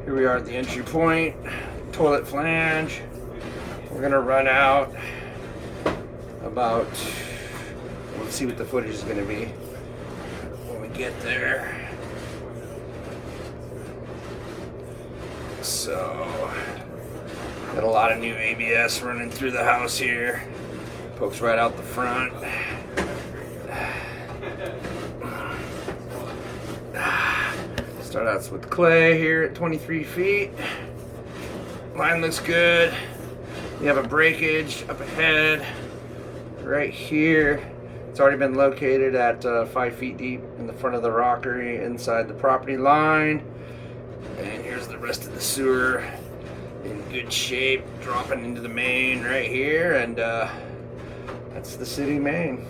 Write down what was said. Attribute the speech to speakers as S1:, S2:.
S1: Here we are at the entry point, toilet flange. We're gonna run out about, let's see what the footage is gonna be when we get there. So, got a lot of new ABS running through the house here. Pokes right out the front. Start out with clay here at 23 feet. Line looks good. We have a breakage up ahead right here. It's already been located at 5 feet deep in the front of the rockery inside the property line. And here's the rest of the sewer in good shape, dropping into the main right here, and that's the city main.